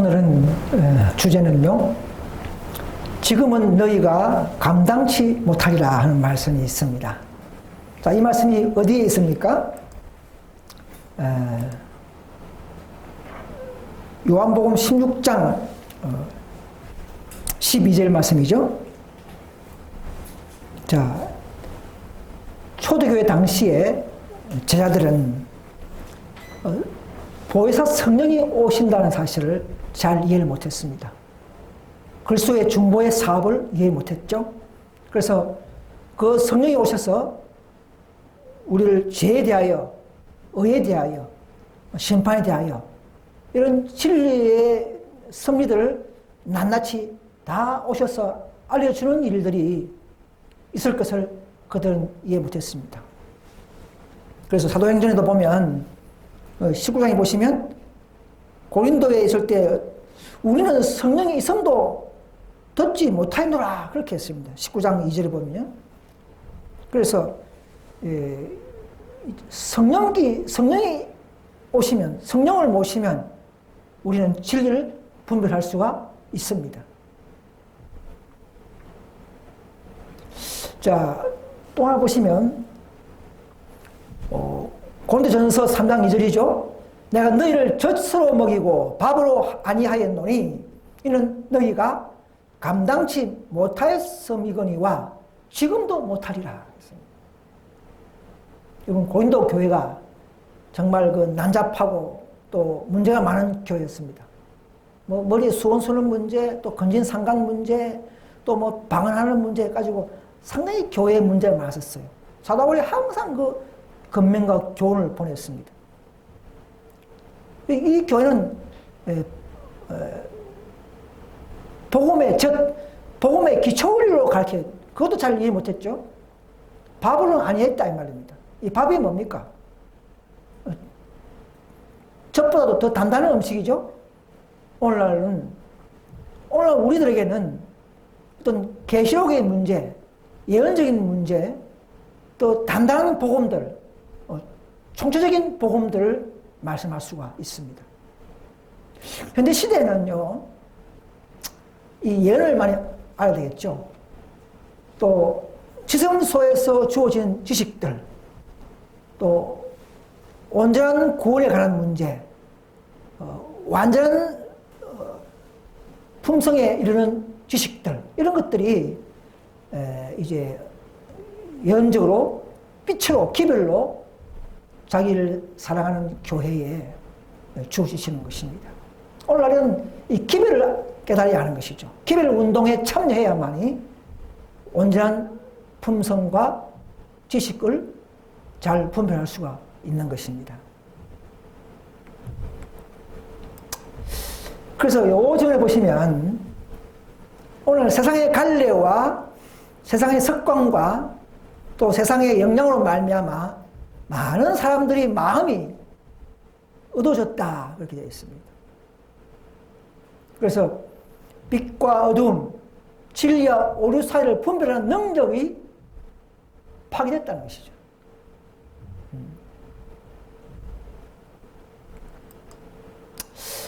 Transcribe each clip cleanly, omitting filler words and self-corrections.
오늘은 주제는요, 지금은 너희가 감당치 못하리라 하는 말씀이 있습니다. 자, 이 말씀이 어디에 있습니까? 요한복음 16장 12절 말씀이죠. 자, 초대교회 당시에 제자들은 보혜사 성령이 오신다는 사실을 잘 이해를 못했습니다. 그리스도의 중보의 사업을 이해 못했죠. 그래서 그 성령이 오셔서 우리를 죄에 대하여, 의에 대하여, 심판에 대하여 이런 진리의 섭리들을 낱낱이 다 오셔서 알려주는 일들이 있을 것을 그들은 이해 못했습니다. 그래서 사도행전에도 보면 19장에 보시면 고린도에 있을 때 우리는 성령이 있음도 듣지 못하노라 그렇게 했습니다. 19장 2절에 보면요. 그래서 성령이 오시면, 성령을 모시면 우리는 진리를 분별할 수가 있습니다. 자, 또 하나 보시면 고린도전서 3장 2절이죠. 내가 너희를 젖으로 먹이고 밥으로 아니하였노니 이는 너희가 감당치 못하였음이거니와 지금도 못하리라. 이건 고린도 교회가 정말 그 난잡하고 또 문제가 많은 교회였습니다. 뭐 머리에 수건 쓰는 문제, 또 건진상간 문제, 또 뭐 방언하는 문제 가지고 상당히 교회에 문제가 많았었어요. 사도 바울이 항상 그 권면과 교훈을 보냈습니다. 이 교회는 복음의 기초리로 가르쳐, 그것도 잘 이해 못했죠. 밥으로는 아니했다 이 말입니다. 이 밥이 뭡니까? 젖보다도 더 단단한 음식이죠. 오늘날 우리들에게는 어떤 계시록의 문제, 예언적인 문제, 또 단단한 복음들, 총체적인 복음들을 말씀할 수가 있습니다. 현대 시대에는요, 이 예언을 많이 알아야 되겠죠. 또 지성소에서 주어진 지식들, 또 온전한 구원에 관한 문제, 완전한 품성에 이르는 지식들, 이런 것들이 이제 예언적으로 빛으로 기별로 자기를 사랑하는 교회에 주어지시는 것입니다. 오늘날은 이 기별을 깨달아야 하는 것이죠. 기별 운동에 참여해야만이 온전한 품성과 지식을 잘 분별할 수가 있는 것입니다. 그래서 요즘에 보시면 오늘 세상의 갈래와 세상의 석광과 또 세상의 영향으로 말미암아 많은 사람들이 마음이 어두워졌다 그렇게 되어 있습니다. 그래서 빛과 어둠, 진리와 오류 사이를 분별하는 능력이 파괴됐다는 것이죠.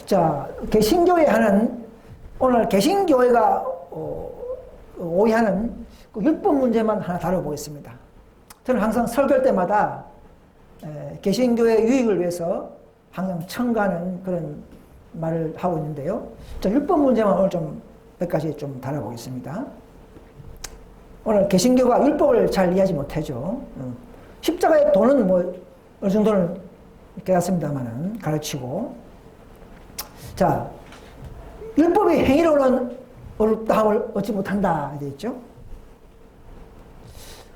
자, 개신교회 하는, 오늘 개신교회가 오해하는 그 율법 문제만 하나 다뤄보겠습니다. 저는 항상 설교할 때마다 개신교회 유익을 위해서 항상 첨가하는 그런 말을 하고 있는데요. 자, 율법 문제만 오늘 좀 몇 가지 좀 다뤄보겠습니다. 오늘 개신교가 율법을 잘 이해하지 못하죠. 십자가의 도는 뭐 어느 정도는 깨닫습니다만은 가르치고, 자, 율법의 행위로는 어렵다함을 얻지 못한다 되어 있죠.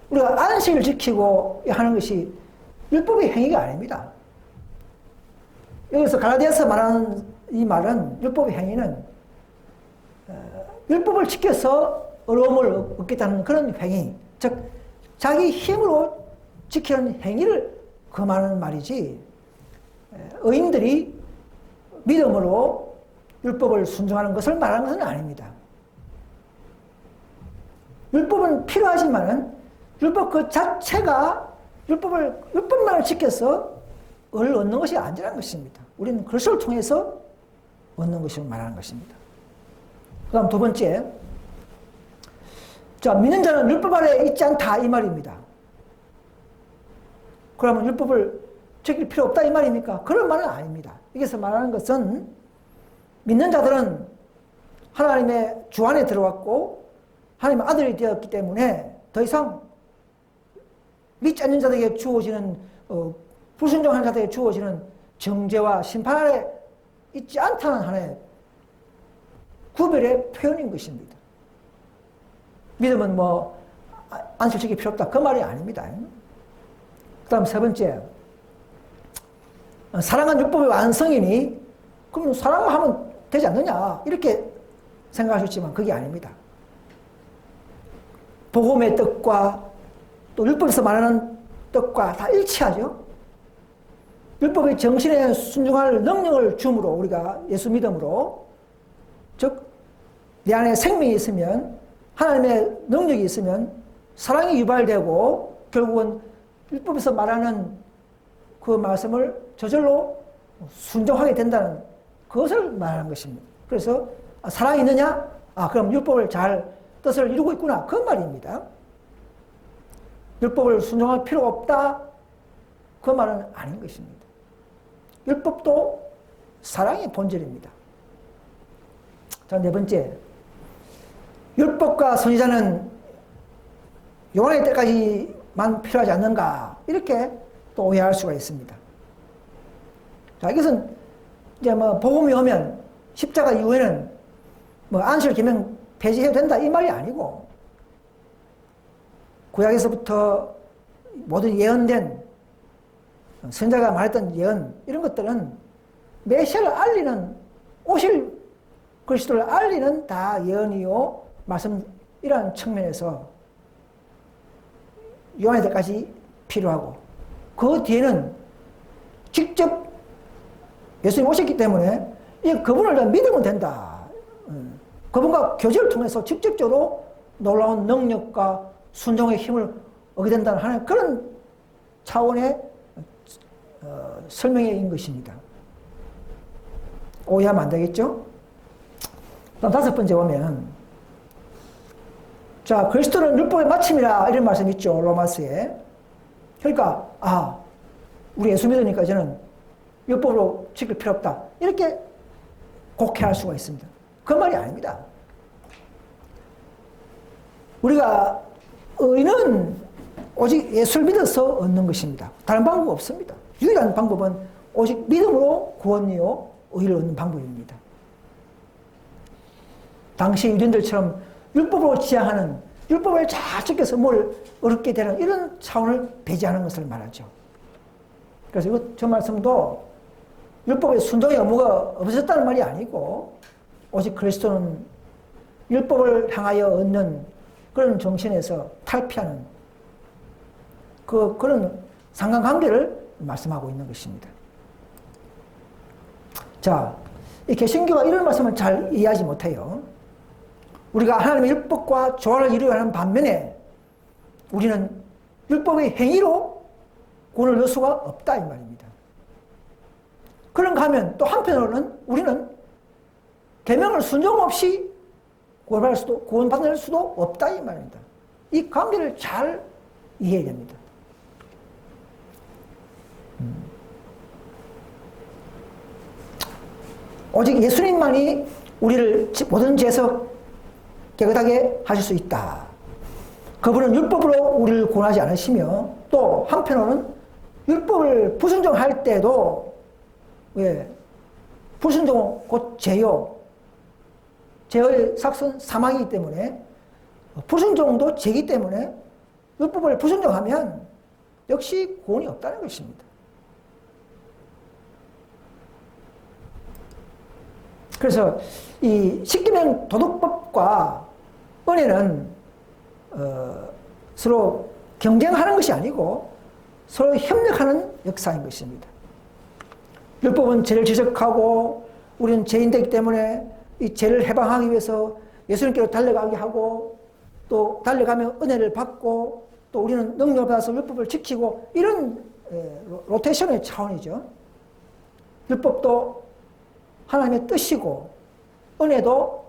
우리가 안식을 지키고 하는 것이 율법의 행위가 아닙니다. 여기서 갈라디아서 말하는 이 말은, 율법의 행위는 율법을 지켜서 어려움을 얻겠다는 그런 행위, 즉 자기 힘으로 지키는 행위를 금하는 말이지, 의인들이 믿음으로 율법을 순종하는 것을 말하는 것은 아닙니다. 율법은 필요하지만은 율법 그 자체가 율법만을 지켜서 을 얻는 것이 아니라는 것입니다. 우리는 그리스도를 통해서 얻는 것을 말하는 것입니다. 그 다음 두 번째, 자, 믿는 자는 율법 아래 있지 않다 이 말입니다. 그러면 율법을 지킬 필요 없다 이 말입니까? 그런 말은 아닙니다. 여기서 말하는 것은 믿는 자들은 하나님의 주 안에 들어왔고 하나님의 아들이 되었기 때문에 더 이상 믿지 않는 자들에게 주어지는 불순종하는 자들에게 주어지는 정죄와 심판 아래 있지 않다는 하나의 구별의 표현인 것입니다. 믿음은 뭐 안실 지킬 필요 없다 그 말이 아닙니다. 그 다음 세 번째, 사랑은 율법의 완성이니 그럼 사랑하면 되지 않느냐 이렇게 생각하셨지만 그게 아닙니다. 복음의 뜻과 또 율법에서 말하는 뜻과 다 일치하죠. 율법의 정신에 순종할 능력을 줌으로 우리가 예수 믿음으로, 즉 내 안에 생명이 있으면 하나님의 능력이 있으면 사랑이 유발되고 결국은 율법에서 말하는 그 말씀을 저절로 순종하게 된다는 그것을 말하는 것입니다. 그래서 사랑이 있느냐? 그럼 율법을 잘 뜻을 이루고 있구나 그 말입니다. 율법을 순종할 필요가 없다 그 말은 아닌 것입니다. 율법도 사랑의 본질입니다. 자, 네 번째, 율법과 선지자는 요한의 때까지만 필요하지 않는가 이렇게 또 오해할 수가 있습니다. 자, 이것은 이제 뭐 복음이 오면 십자가 이후에는 뭐 안식 계명 폐지해도 된다 이 말이 아니고 구약에서부터 모든 예언된 선자가 말했던 예언 이런 것들은 메시아를 알리는 오실 그리스도를 알리는 다 예언이요 말씀이라는 측면에서 요한의 때까지 필요하고 그 뒤에는 직접 예수님 오셨기 때문에 그분을 믿으면 된다. 그분과 교제를 통해서 직접적으로 놀라운 능력과 순종의 힘을 얻게 된다는 하나의 그런 차원의 설명인 것입니다. 오해하면 안 되겠죠? 다음 다섯 번째 보면, 자, 그리스도는 율법의 마침이라 이런 말씀이 있죠. 로마서에. 그러니까 우리 예수 믿으니까 저는 율법으로 지킬 필요 없다 이렇게 곡해할 수가 있습니다. 그 말이 아닙니다. 우리가 의는 오직 예수를 믿어서 얻는 것입니다. 다른 방법 없습니다. 유일한 방법은 오직 믿음으로 구원이요 의를 얻는 방법입니다. 당시 유대인들처럼 율법으로 지향하는 율법을 잘 지켜서 뭘 얻게 되는 이런 차원을 배제하는 것을 말하죠. 그래서 저 말씀도 율법의 순종의 의무가 없어졌다는 말이 아니고 오직 그리스도는 율법을 향하여 얻는 그런 정신에서 탈피하는 그런 상관관계를 말씀하고 있는 것입니다. 자, 이 개신교가 이런 말씀을 잘 이해하지 못해요. 우리가 하나님의 율법과 조화를 이루어야 하는 반면에 우리는 율법의 행위로 구원을 얻을 수가 없다 이 말입니다. 그런가 하면 또 한편으로는 우리는 계명을 순종 없이 구원받을 수도 없다 이 말입니다. 이 관계를 잘 이해해야 됩니다. 오직 예수님만이 우리를 모든 죄에서 깨끗하게 하실 수 있다. 그분은 율법으로 우리를 구원하지 않으시며 또 한편으로는 율법을 불순종할 때도 불순종은 곧 죄요. 죄의 삭은 사망이기 때문에 불순종도 죄이기 때문에 율법을 불순종하면 역시 구원이 없다는 것입니다. 그래서 이 십계명 도덕법과 은혜는 서로 경쟁하는 것이 아니고 서로 협력하는 역사인 것입니다. 율법은 죄를 지적하고 우리는 죄인되기 때문에 이 죄를 해방하기 위해서 예수님께로 달려가게 하고 또 달려가면 은혜를 받고 또 우리는 능력을 받아서 율법을 지키고 이런 로테이션의 차원이죠. 율법도 하나님의 뜻이고 은혜도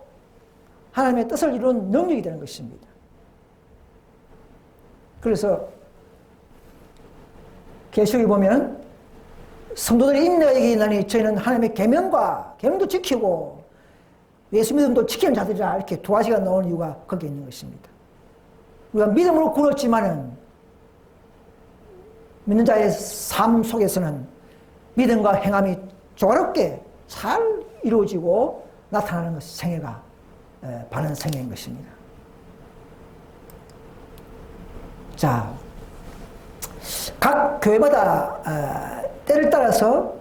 하나님의 뜻을 이루는 능력이 되는 것입니다. 그래서 계시록에 보면 성도들의 인내에게 있나니 저희는 하나님의 계명도 지키고 예수 믿음도 지키는 자들이라 이렇게 두 가지가 나오는 이유가 거기에 있는 것입니다. 우리가 믿음으로 구원했지만은 믿는 자의 삶 속에서는 믿음과 행함이 조화롭게 잘 이루어지고 나타나는 것이 생애가 바른 생애인 것입니다. 자, 각 교회마다 때를 따라서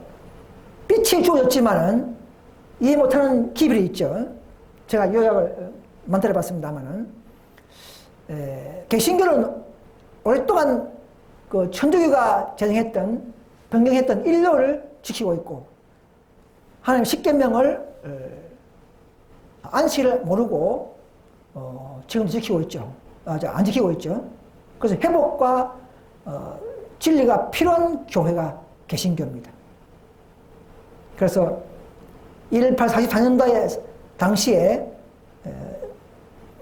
빛이 주어졌지만은 이해 못하는 기별이 있죠. 제가 요약을 만들어 봤습니다만은 개신교는 오랫동안 그 천주교가 제정했던 변경했던 일로를 지키고 있고 하나님 십계명을 안식을 모르고 지금도 지키고 있죠. 안 지키고 있죠. 그래서 회복과 진리가 필요한 교회가 개신교입니다. 그래서 1844년도에 당시에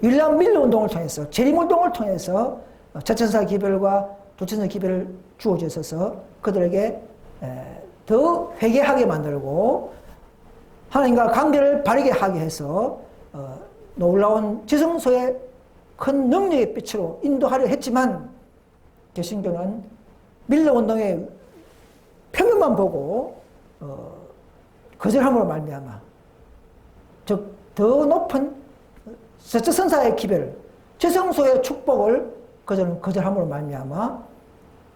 윌리엄 밀러 운동을 통해서 재림운동을 통해서 저천사 기별과 도천사 기별을 주어져 있어서 그들에게 더 회개하게 만들고 하나님과 관계를 바르게 하게 해서 놀라운 지성소의 큰 능력의 빛으로 인도하려 했지만 개신교는 밀러 운동의 표면만 보고 거절함으로 말미암아 즉 더 높은 저천사의 기별, 지성소의 축복을 거절함으로 말미암아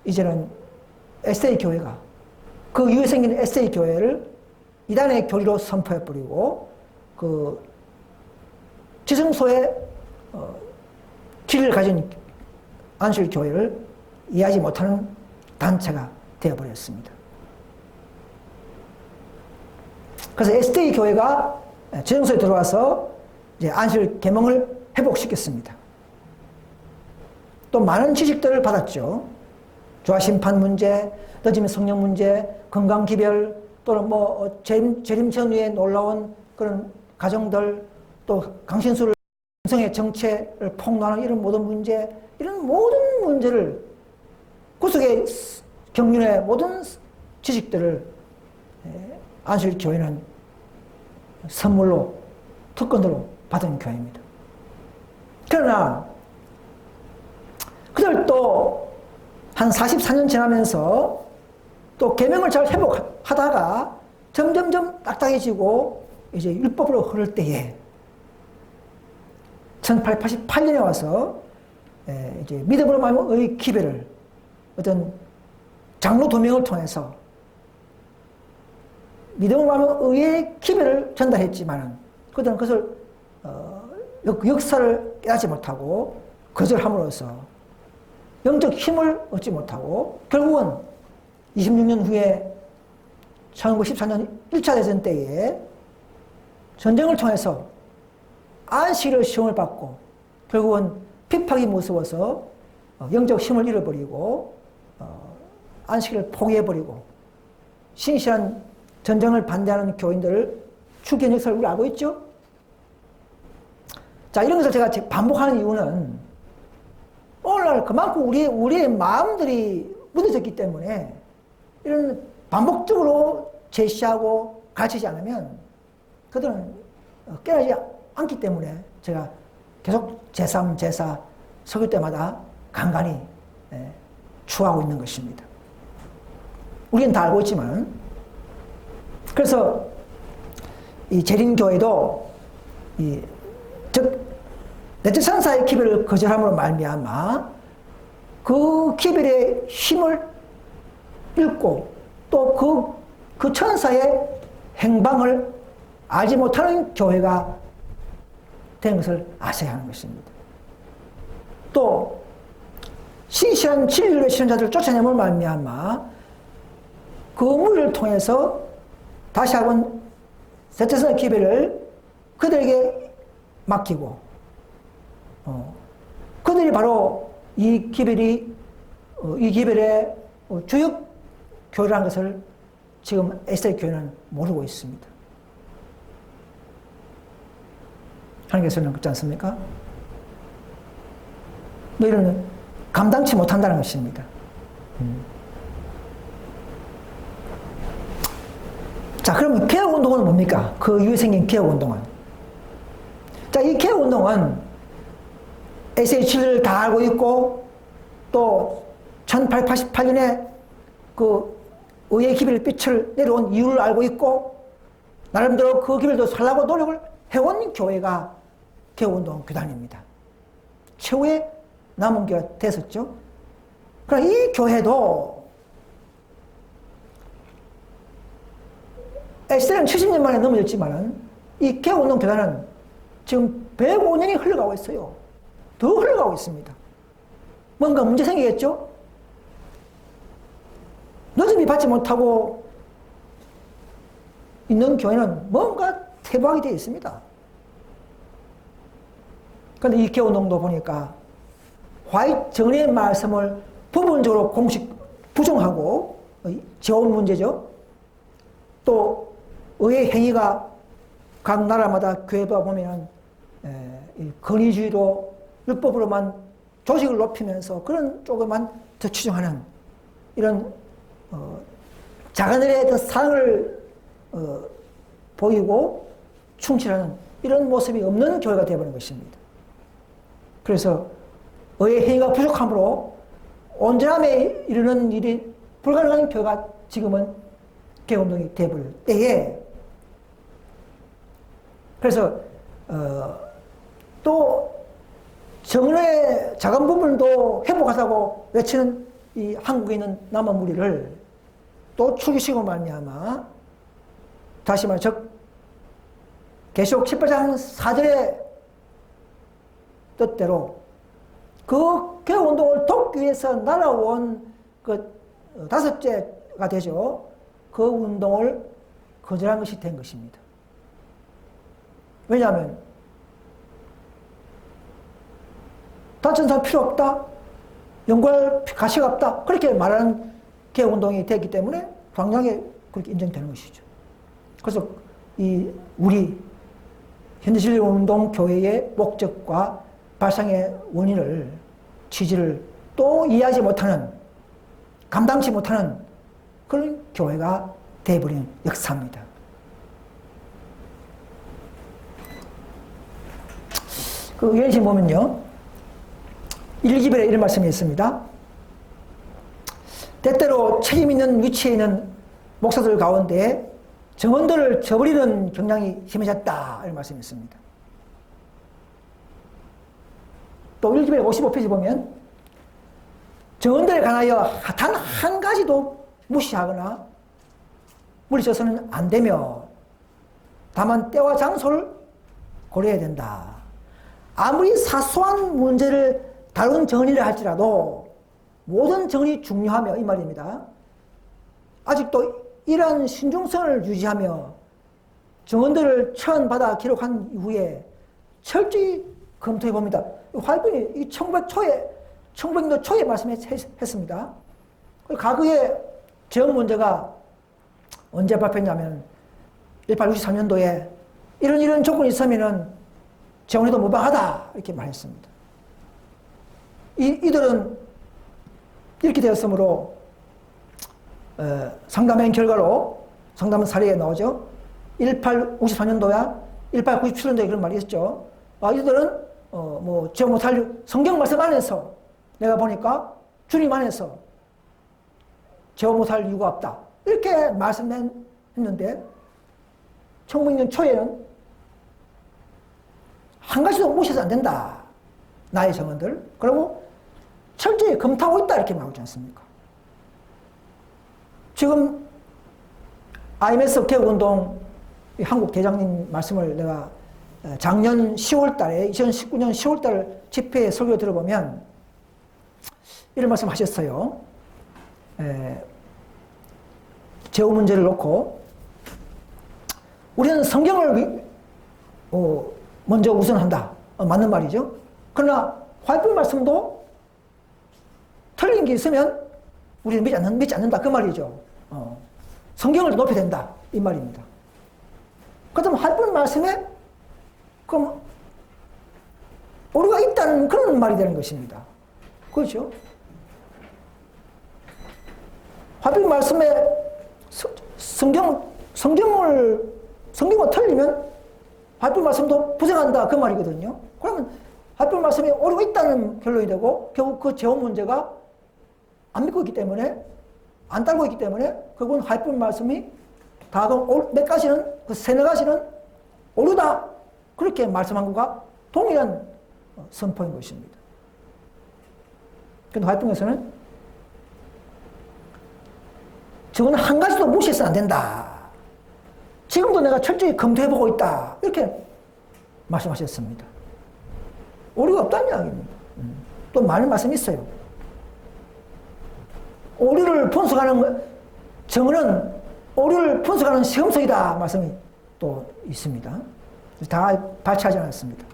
이제는 에세이 교회가 그 이후에 생긴 에세이 교회를 이단의 교리로 선포해버리고 그 지성소의 길을 가진 안식교회를 이해하지 못하는 단체가 되어버렸습니다. 그래서 에스테이 교회가 지성소에 들어와서 이제 안식 계명을 회복시켰습니다. 또 많은 지식들을 받았죠. 조화심판 문제, 늦으면 성령 문제, 건강기별, 또는 재림 전후에 놀라운 그런 가정들, 또 강신수를 성의 정체를 폭로하는 이런 모든 문제, 이런 모든 문제를 구속의 경륜의 모든 지식들을 안식교회는 선물로 특권으로 받은 교회입니다. 그러나 그들도 한 44년 지나면서 또 계명을 잘 회복하다가 점점점 딱딱해지고 이제 율법으로 흐를 때에 1888년에 와서 이제 믿음으로 말미암은 기별을 어떤 장로 2명을 통해서 믿음으로 말미암은 의의 기별을 전달했지만 그들은 그것을 역사를 깨닫지 못하고 거절함으로써 영적 힘을 얻지 못하고 결국은 26년 후에 1914년 1차 대전 때에 전쟁을 통해서 안식일의 시험을 받고 결국은 핍박이 무서워서 영적 힘을 잃어버리고 안식일을 포기해버리고 신실한 전쟁을 반대하는 교인들을 죽인 역사를 우리 알고 있죠? 자, 이런 것을 제가 반복하는 이유는 오늘날 그만큼 우리의 마음들이 무뎌졌기 때문에 이런 반복적으로 제시하고 가르치지 않으면 그들은 깨어나지 않기 때문에 제가 계속 제3, 제4 설교 때마다 간간히 추하고 있는 것입니다. 우리는 다 알고 있지만 그래서 이 재림교회도 즉 넷째 천사의 기별을 거절함으로 말미암아 그 기별의 힘을 잃고 또 그 천사의 행방을 알지 못하는 교회가 된 것을 아셔야 하는 것입니다. 또 신실한 진리의 신자들을 쫓아내므로 말미암아 그 무리를 통해서 다시 한번 셋째 천사의 기별을 그들에게 맡기고 그들이 바로 이 기별의 주역 교회라는 것을 지금 에스겔 교회는 모르고 있습니다. 하나님께서는 그렇지 않습니까? 너희는 감당치 못한다는 것입니다. 자, 그러면 개혁운동은 뭡니까? 그 이후에 생긴 개혁운동은. 자, 이 개혁운동은 SH를 다 알고 있고, 또 1888년에 그 의의 기별 빛을 내려온 이유를 알고 있고, 나름대로 그 기별도 살라고 노력을 해온 교회가 개혁운동 교단입니다. 최후의 남은 교회가 됐었죠. 그러나 이 교회도 시대는 70년 만에 넘어졌지만은 이 개혁운동 교단은 지금 105년이 흘러가고 있어요. 더 흘러가고 있습니다. 뭔가 문제 생기겠죠? 노점이 받지 못하고 있는 교회는 뭔가 퇴보하게 되어 있습니다. 그런데 이 개혁운동도 보니까 화이트 정리의 말씀을 부분적으로 공식 부정하고 지원 문제죠. 또 의의 행위가 각 나라마다 교회가 보면 권위주의로 율법으로만 조직을 높이면서 그런 쪽에만 더 추종하는 이런 자기들의 그 사랑을 보이고 충실하는 이런 모습이 없는 교회가 되어버린 것입니다. 그래서 의의 행위가 부족함으로 온전함에 이르는 일이 불가능한 교회가 지금은 개혁운동이 되어버릴 때에, 그래서 또 정의 작은 부분도 회복하자고 외치는 이 한국에 있는 남은 무리를 또 죽이시고 말미암아 다시 말해 계시록 18장 4절의 뜻대로 그 개혁운동을 돕기 위해서 날아온 그 다섯째가 되죠. 그 운동을 거절한 것이 된 것입니다. 왜냐하면 다른 사람 필요 없다, 연구할 가치가 없다, 그렇게 말하는 개혁운동이 됐기 때문에 당장에 그렇게 인정되는 것이죠. 그래서 우리 현대진리운동 교회의 목적과 발상의 원인을, 취지를 또 이해하지 못하는, 감당치 못하는 그런 교회가 되어버린 역사입니다. 그 유엔신 보면요, 1기별에 이런 말씀이 있습니다. 때때로 책임 있는 위치에 있는 목사들 가운데 정언들을 저버리는 경향이 심해졌다, 이런 말씀이 있습니다. 또 1기별 55페이지 보면 정언들에 관하여 단 한 가지도 무시하거나 물리쳐서는 안 되며 다만 때와 장소를 고려해야 된다. 아무리 사소한 문제를 다룬 정리를 할지라도 모든 정리 중요하며, 이 말입니다. 아직도 이러한 신중성을 유지하며 정언들을 처언받아 기록한 이후에 철저히 검토해 봅니다. 화이트분이 이 1900년도 초에 말씀했습니다. 과거에 정 문제가 언제 발표했냐면 1863년도에 이런 조건이 있으면은 정원에도 무방하다, 이렇게 말했습니다. 이들은 이렇게 되었으므로 상담한 결과로, 상담은 사례에 나오죠. 1854년도야 1897년도에 그런 말이 있었죠. 이들은 저 못할 성경 말씀 안에서 내가 보니까 주님 안에서 저 못할 이유가 없다, 이렇게 말씀했는데 1900년 초에는 한 가지도 무시해서 안 된다, 나의 정언들. 그리고 철저히 검토하고 있다, 이렇게 나오지 않습니까? 지금 IMS 개혁운동 한국 대장님 말씀을 내가 작년 10월 달에 2019년 10월 달 집회 설교 들어보면 이런 말씀 하셨어요. 제후 문제를 놓고 우리는 성경을 먼저 우선한다. 맞는 말이죠. 그러나 화이트 말씀도 틀린 게 있으면 우리는 믿지 않는다, 그 말이죠. 성경을 높여야 된다, 이 말입니다. 그렇다면 화이트 말씀에 그럼 오류가 있다는 그런 말이 되는 것입니다. 그렇죠? 하필 말씀에 성경을 틀리면 하필 말씀도 부정한다 그 말이거든요. 그러면 하필 말씀에 오류가 있다는 결론이 되고 결국 그 재원 문제가 안 믿고 있기 때문에 안 따르고 있기 때문에 결국은 하필 말씀이 다 몇 가지는 그 세네 가지는 오류다 그렇게 말씀한 것과 동일한 선포인 것입니다. 그런데 활동에서는 저거는 한 가지도 무시해서는 안 된다. 지금도 내가 철저히 검토해보고 있다. 이렇게 말씀하셨습니다. 오류가 없다는 이야기입니다. 또 많은 말씀이 있어요. 오류를 분석하는 정의는 오류를 분석하는 시험석이다. 말씀이 또 있습니다. 다 발췌하지 않았습니다.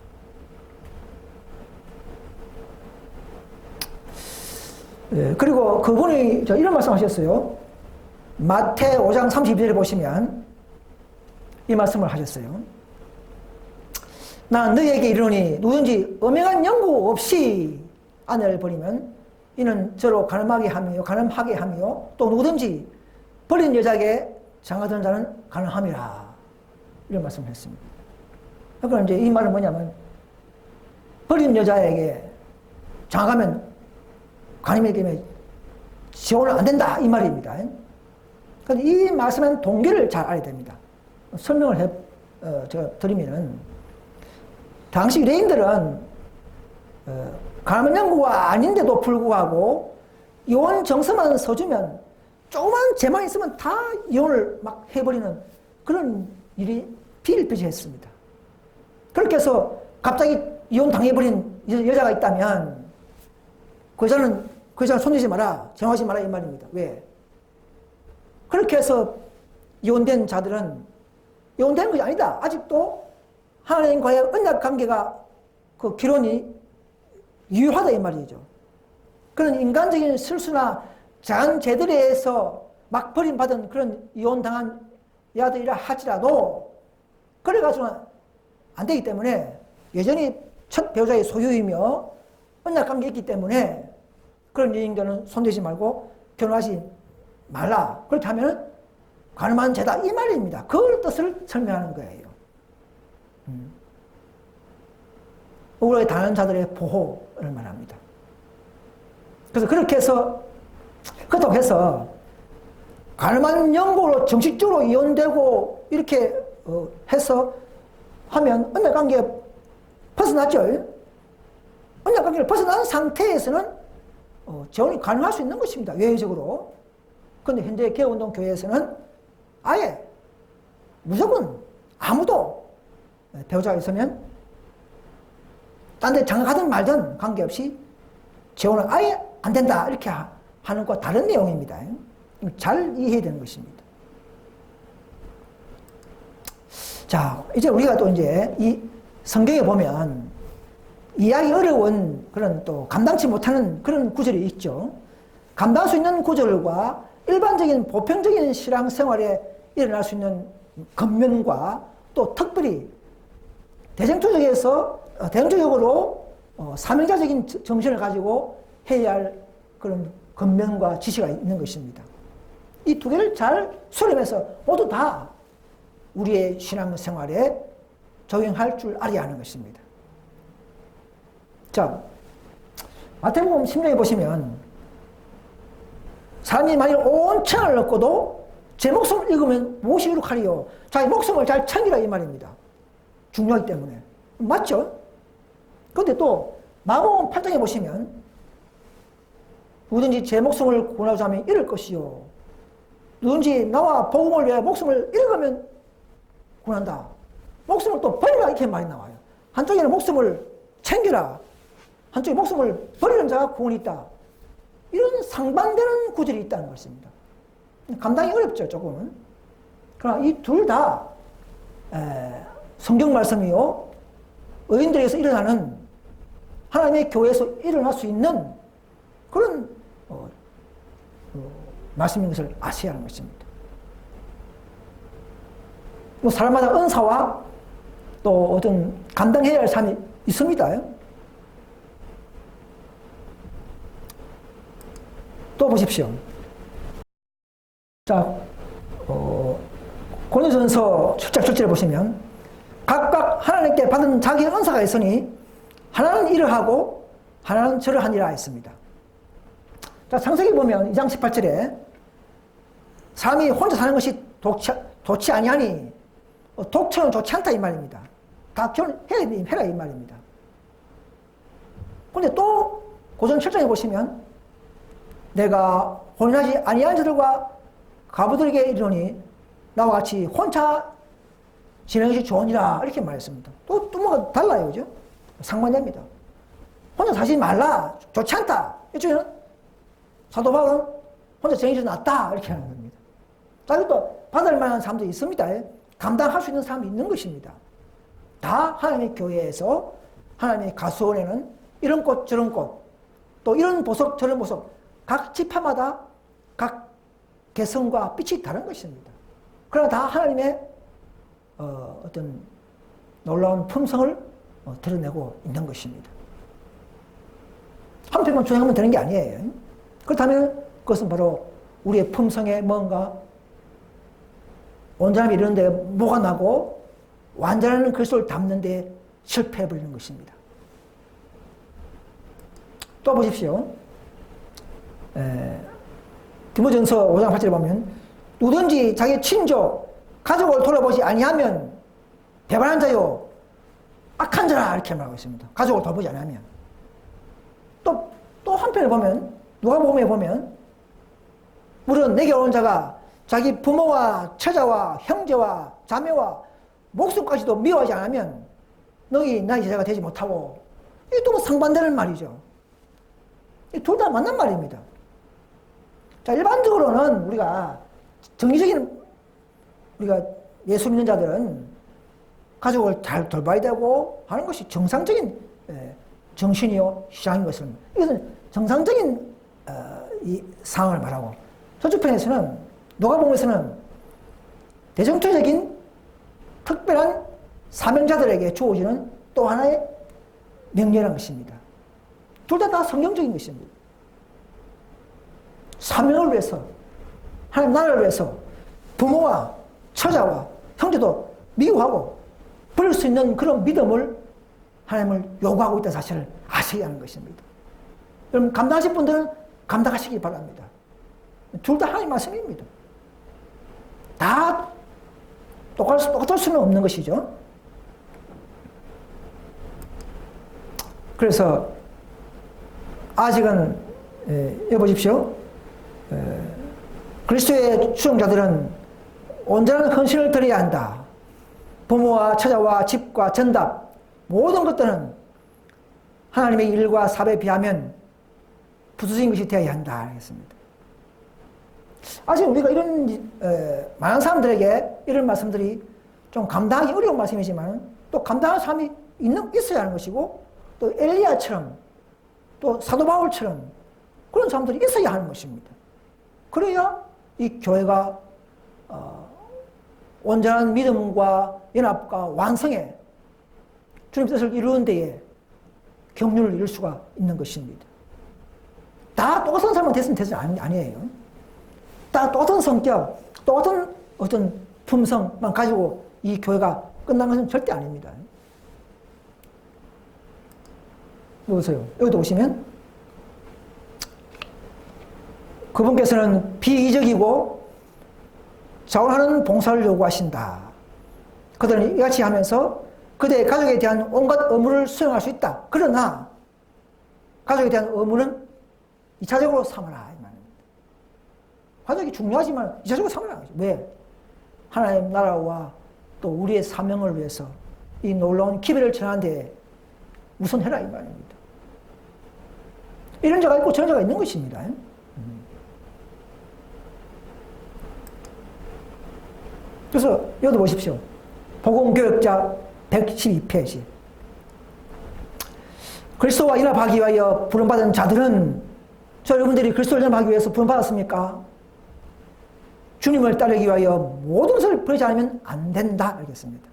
예, 그리고 그분이 이런 말씀 하셨어요. 마태 5장 32절에 보시면 이 말씀을 하셨어요. 나 너희에게 이르노니 누구든지 엄행한 연구 없이 아내를 버리면 이는 저로 가늠하게 하며 또 누구든지 버린 여자에게 장가드는 자는 가늠함이라 이런 말씀을 했습니다. 그러니까 이제 이 말은 뭐냐면 버린 여자에게 장가가면 가늠에게 지원은 안 된다 이 말입니다. 그런데 이 말씀은 동기를 잘 알아야 됩니다. 설명을 제가 드리면은 당시 유대인들은 가늠 연구가 아닌데도 불구하고 이혼 정서만 써주면 조그만 죄만 있으면 다 이혼을 막 해버리는 그런 일이 비일비재했습니다. 그렇게 해서 갑자기 이혼 당해버린 여자가 있다면 그 여자는 손대지 마라, 정하지 마라 이 말입니다. 왜? 그렇게 해서 이혼된 자들은 이혼된 것이 아니다. 아직도 하나님과의 언약 관계가 그 기론이 유효하다 이 말이죠. 그런 인간적인 실수나 작은 죄들에 의해서 막 버림받은 그런 이혼당한 여자들이라 할지라도 그래가지고는 안 되기 때문에 여전히 첫 배우자의 소유이며 언약 관계가 있기 때문에 그런 여인들은 손대지 말고 결혼하지 말라. 그렇게 하면 가늠한 죄다 이 말입니다. 그 뜻을 설명하는 거예요. 억울하게 당하는 자들의 보호를 말합니다. 그래서 그렇게 해서 그렇다고 해서 가늠한 연고로 정식적으로 이혼되고 이렇게 해서 하면 언약관계에 벗어났죠. 언약관계를 벗어난 상태에서는 재혼이 가능할 수 있는 것입니다. 외형적으로. 그런데 현대 개운동 교회에서는 아예 무조건 아무도 배우자가 있으면 딴 데 장가가든 말든 관계없이 재혼은 아예 안 된다 이렇게 하는 것과 다른 내용입니다. 잘 이해해야 되는 것입니다. 자, 이제 우리가 또 이제 이 성경에 보면 이해하기 어려운 그런 또 감당치 못하는 그런 구절이 있죠. 감당할 수 있는 구절과 일반적인 보편적인 신앙생활에 일어날 수 있는 겉면과 또 특별히 대중적으로 사명자적인 정신을 가지고 해야 할 그런 겉면과 지시가 있는 것입니다. 이 두 개를 잘 수렴해서 모두 다 우리의 신앙생활에 적용할 줄 알아야 하는 것입니다. 자, 마태복음 10장에 보시면 사람이 만일 온 천을 얻고도 제 목숨을 잃으면 무엇이 유익하리요? 자기 목숨을 잘 챙기라 이 말입니다. 중요하기 때문에. 맞죠? 그런데 또 마가복음 8장에 보시면 누구든지 제 목숨을 구원하고자 하면 잃을 것이요. 누군지 나와 복음을 위해 목숨을 잃으면 구원한다. 목숨을 또 버리라 이렇게 말이 나와요. 한쪽에는 목숨을 챙겨라. 한쪽에 목숨을 버리는 자가 구원이 있다. 이런 상반되는 구절이 있다는 것입니다. 감당이 어렵죠, 조금은. 그러나 이 둘 다 성경 말씀이요. 의인들에게서 일어나는 하나님의 교회에서 일어날 수 있는 그런 말씀인 것을 아셔야 하는 것입니다. 사람마다 은사와 또 어떤 감당해야 할 삶이 있습니다. 또 보십시오. 자, 고린도전서 7장 7절에 보시면 각각 하나님께 받은 자기 은사가 있으니 하나는 이를 하고 하나는 저를 하니라 했습니다. 자, 창세기 보면 2장 18절에 사람이 혼자 사는 것이 좋지 아니하니 독처는 좋지 않다 이 말입니다. 다 결혼해라 이 말입니다. 근데 또 고전 7장에 보시면 내가 혼인하지 아니한 자들과 가부들에게 이르노니 나와 같이 혼자 지내는 것이 좋으니라 이렇게 말했습니다. 또 뭐가 달라요, 그죠? 상반됩니다. 혼자 사지 말라, 좋지 않다. 이쪽에는 사도 바울은 혼자 지내는 것이 낫다 이렇게 하는 겁니다. 자, 이것도 받을 만한 사람도 있습니다. 감당할 수 있는 사람이 있는 것입니다. 다 하나님의 교회에서 하나님의 가수원에는 이런 꽃 저런 꽃, 또 이런 보석 저런 보석, 각 지파마다 각 개성과 빛이 다른 것입니다. 그러나 다 하나님의 어떤 놀라운 품성을 드러내고 있는 것입니다. 한편만 조용하면 되는 게 아니에요. 그렇다면 그것은 바로 우리의 품성에 뭔가 온전함이 이르는데 뭐가 나고 완전한 그리스도를 담는 데 실패해버리는 것입니다. 또 보십시오. 디모전서 5장 8절에 보면 누구든지 자기 친족, 가족을 돌아보지 아니하면 배반한 자요 악한 자라 이렇게 말하고 있습니다. 가족을 돌보지 아니하면. 또 한편에 보면 누가복음에 보면 물론 내게 오는 자가 자기 부모와 처자와 형제와 자매와 목숨까지도 미워하지 않으면 너희 나의 제자가 되지 못하고 이게 또 상반되는 말이죠. 둘 다 맞는 말입니다. 자, 일반적으로는 우리가 정기적인 우리가 예수 믿는 자들은 가족을 잘 돌봐야 되고 하는 것이 정상적인 정신이요 시장인 것을 이것은 정상적인 이 상황을 말하고 서주편에서는 누가복음에서는 대중적인 특별한 사명자들에게 주어지는 또 하나의 명령이라는 것입니다. 둘 다 성경적인 것입니다. 사명을 위해서 하나님 나라를 위해서 부모와 처자와 형제도 미워하고 버릴 수 있는 그런 믿음을 하나님을 요구하고 있다는 사실을 아셔야 하는 것입니다. 여러분 감당하실 분들은 감당하시기 바랍니다. 둘 다 하나님 말씀입니다. 다 똑같을 수는 없는 것이죠. 그래서 아직은 여보십시오. 그리스도의 추종자들은 온전한 헌신을 드려야 한다. 부모와 처자와 집과 전답 모든 것들은 하나님의 일과 사업에 비하면 부수적인 것이 되어야 한다 하겠습니다. 아직 우리가 이런 많은 사람들에게 이런 말씀들이 좀 감당하기 어려운 말씀이지만 또 감당할 사람이 있어야 하는 것이고 또 엘리야처럼 또 사도 바울처럼 그런 사람들이 있어야 하는 것입니다. 그래야 이 교회가 온전한 믿음과 연합과 완성에 주님 뜻을 이루는 데에 격려를 이룰 수가 있는 것입니다. 다 똑같은 사람만 됐으면 아니에요. 다 똑같은 성격, 똑같은 어떤 품성만 가지고 이 교회가 끝난 것은 절대 아닙니다. 보세요. 여기도 보시면 그분께서는 비이적이고 자원하는 봉사를 요구하신다. 그들은 이같이 하면서 그들의 가족에 대한 온갖 의무를 수행할 수 있다. 그러나 가족에 대한 의무는 2차적으로 삼아라 이 말입니다. 가족이 중요하지만 2차적으로 삼아라. 왜? 하나님 나라와 또 우리의 사명을 위해서 이 놀라운 기별을 전하는 데 우선해라 이 말입니다. 이런 자가 있고 저런 자가 있는 것입니다. 그래서 여기도 보십시오. 복음교역자 112페이지. 그리스도와 연합하기 위하여 부름받은 자들은 저 여러분들이 그리스도를 연합하기 위해서 부름받았습니까? 주님을 따르기 위하여 모든 것을 버리지 않으면 안 된다 알겠습니다.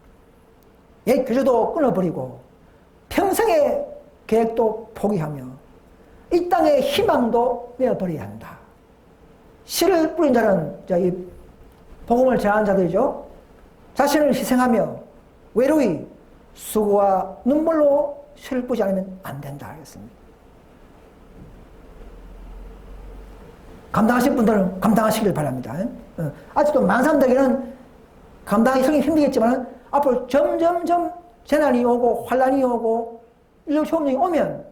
옛 교제도 끊어버리고 평생의 계획도 포기하며 이 땅의 희망도 내어버려야 한다. 씨를 뿌린 자는 이 복음을 전하는 자들이죠. 자신을 희생하며 외로이 수고와 눈물로 씨를 뿌리지 않으면 안 된다 하겠습니다. 감당하실 분들은 감당하시길 바랍니다. 아직도 많은 사람들에게는 감당하기 힘들겠지만 앞으로 점점점 재난이 오고 환란이 오고 인류 초험령이 오면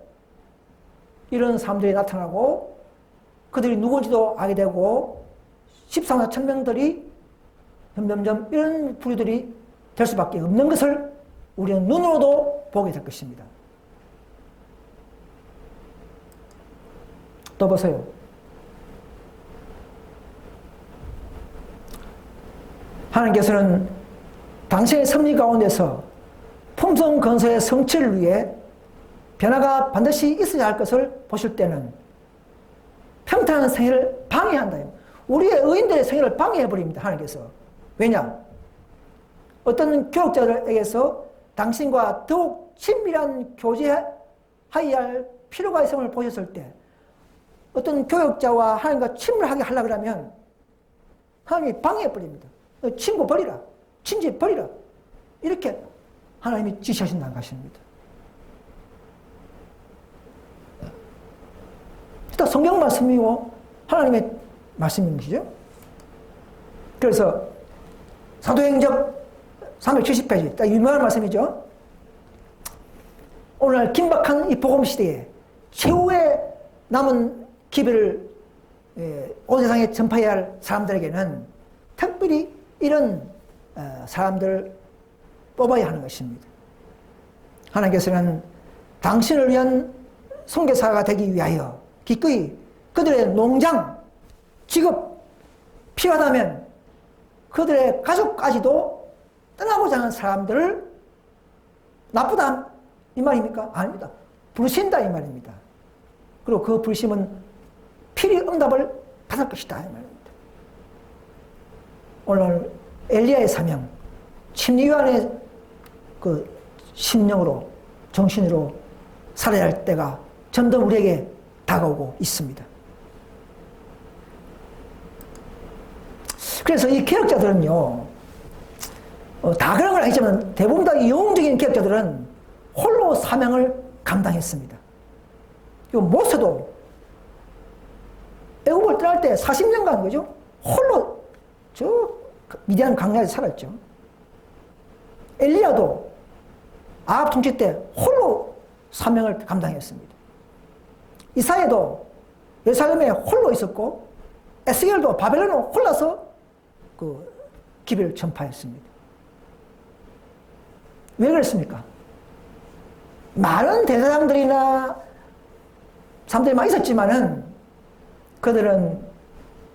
이런 사람들이 나타나고 그들이 누군지도 알게 되고 14만 4천 명들이 점점점 이런 부류들이 될 수밖에 없는 것을 우리는 눈으로도 보게 될 것입니다. 또 보세요. 하나님께서는 당신의 섭리 가운데서 품성 건설의 성취를 위해 변화가 반드시 있어야 할 것을 보실 때는 평탄한 생애를 방해한다. 우리의 의인들의 생애를 방해해버립니다. 하나님께서. 왜냐? 어떤 교육자들에게서 당신과 더욱 친밀한 교제하여야 할 필요가 있음을 보셨을 때 어떤 교육자와 하나님과 친밀하게 하려고 하면 하나님이 방해해버립니다. 친구 버리라. 친지 버리라. 이렇게 하나님이 지시하신다는 것입니다. 일단 성경 말씀이고 하나님의 말씀인 것이죠. 그래서 사도행전 370페이지 딱 유명한 말씀이죠. 오늘 긴박한 이 복음 시대에 최후의 남은 기별을 온 세상에 전파해야 할 사람들에게는 특별히 이런 사람들을 뽑아야 하는 것입니다. 하나님께서는 당신을 위한 선교사가 되기 위하여 기꺼이 그들의 농장, 직업 필요하다면 그들의 가족까지도 떠나고자 하는 사람들을 나쁘다 이 말입니까? 아닙니다. 부르신다 이 말입니다. 그리고 그 부르심은 필히 응답을 받을 것이다 이 말입니다. 오늘 엘리야의 사명, 침례요한의 그 심령으로 정신으로 살아야 할 때가 점점 우리에게 다가오고 있습니다. 그래서 이 개혁자들은요, 다 그런 건 아니지만 대부분 다 영웅적인 개혁자들은 홀로 사명을 감당했습니다. 이 모세도 애굽을 떠날 때 40년간 그죠? 홀로 저 미디안 광야에서 살았죠. 엘리야도 아합 통치 때 홀로 사명을 감당했습니다. 이사야도 예루살렘에 홀로 있었고 에스겔도 바벨론에 홀라서 그 기별을 전파했습니다. 왜 그랬습니까? 많은 대사장들이나 사람들이 많이 있었지만은 그들은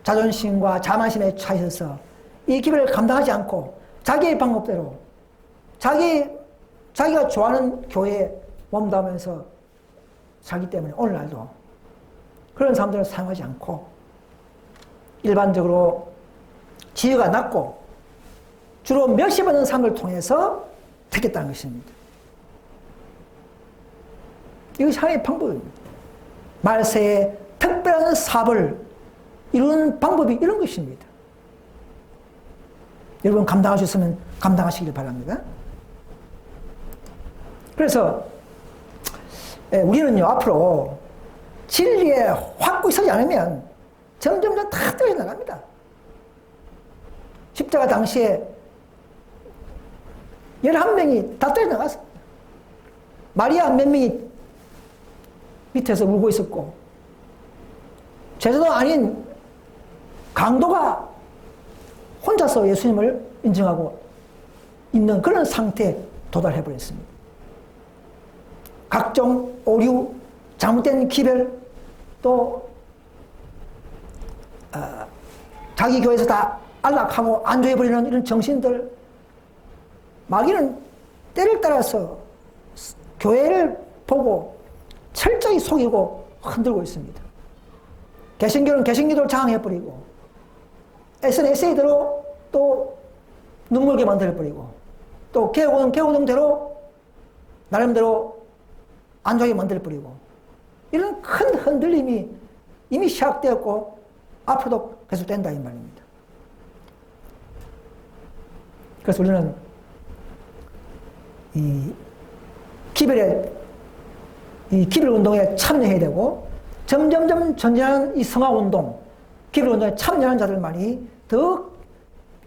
자존심과 자만심에 차있어서 이 기별을 감당하지 않고 자기의 방법대로 자기가 좋아하는 교회에 몸담으면서 살기 때문에 오늘날도 그런 사람들을 사용하지 않고 일반적으로 지위가 낮고 주로 멸시받는 사람을 통해서 택했다는 것입니다. 이것이 하나의 방법입니다. 말세에 특별한 사업을 이루는 방법이 이런 것입니다. 여러분 감당하셨으면 감당하시길 바랍니다. 그래서 우리는요 앞으로 진리에 확고히 서지 않으면 점점 다 떨어져 나갑니다. 십자가 당시에 11명이 다 떨어져 나갔습니다. 마리아 몇 명이 밑에서 울고 있었고 제자도 아닌 강도가 혼자서 예수님을 인정하고 있는 그런 상태에 도달해버렸습니다. 각종 오류, 잘못된 기별, 또 자기 교회에서 다 안락하고 안조해버리는 이런 정신들, 마귀는 때를 따라서 교회를 보고 철저히 속이고 흔들고 있습니다. 개신교는 개신교를 장악해버리고 SNS대로 또 눈물게 만들어버리고 또 개혁은 개혁정대로 나름대로 안 좋게 만들어버리고 이런 큰 흔들림이 이미 시작되었고 앞으로도 계속된다 이 말입니다. 그래서 우리는 이 기별 운동에 참여해야 되고 점점점 전진하는 이 성화운동, 기별 운동에 참여하는 자들만이 더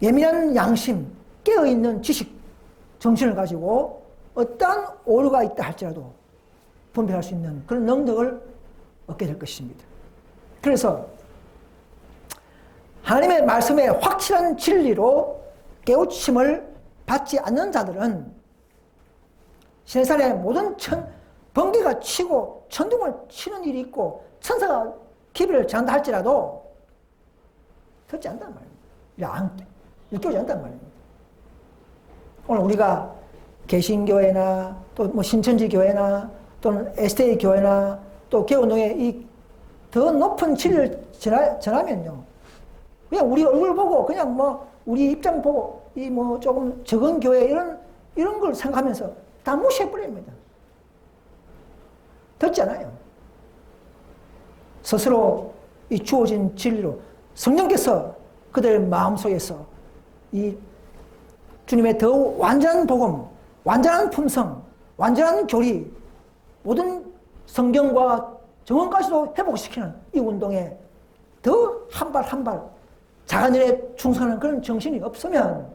예민한 양심, 깨어있는 지식, 정신을 가지고 어떠한 오류가 있다 할지라도 분별할 수 있는 그런 능력을 얻게 될 것입니다. 그래서 하나님의 말씀에 확실한 진리로 깨우침을 받지 않는 자들은 세상의 모든 번개가 치고 천둥을 치는 일이 있고 천사가 기별을 전한다 할지라도 듣지 않단 말입니다. 일깨우지 않단 말입니다. 오늘 우리가 개신교회나 또 뭐 신천지 교회나 또는 SDA 교회나 또 개운동에 이 더 높은 진리를 전하면요. 그냥 우리 얼굴 보고 그냥 뭐 우리 입장 보고 이 뭐 조금 적은 교회 이런 걸 생각하면서 다 무시해버립니다. 듣지 않아요. 스스로 이 주어진 진리로 성령께서 그들 마음속에서 이 주님의 더 완전한 복음, 완전한 품성, 완전한 교리, 모든 성경과 정언까지도 회복시키는 이 운동에 더 한 발 한 발 작은 일에 충성하는 그런 정신이 없으면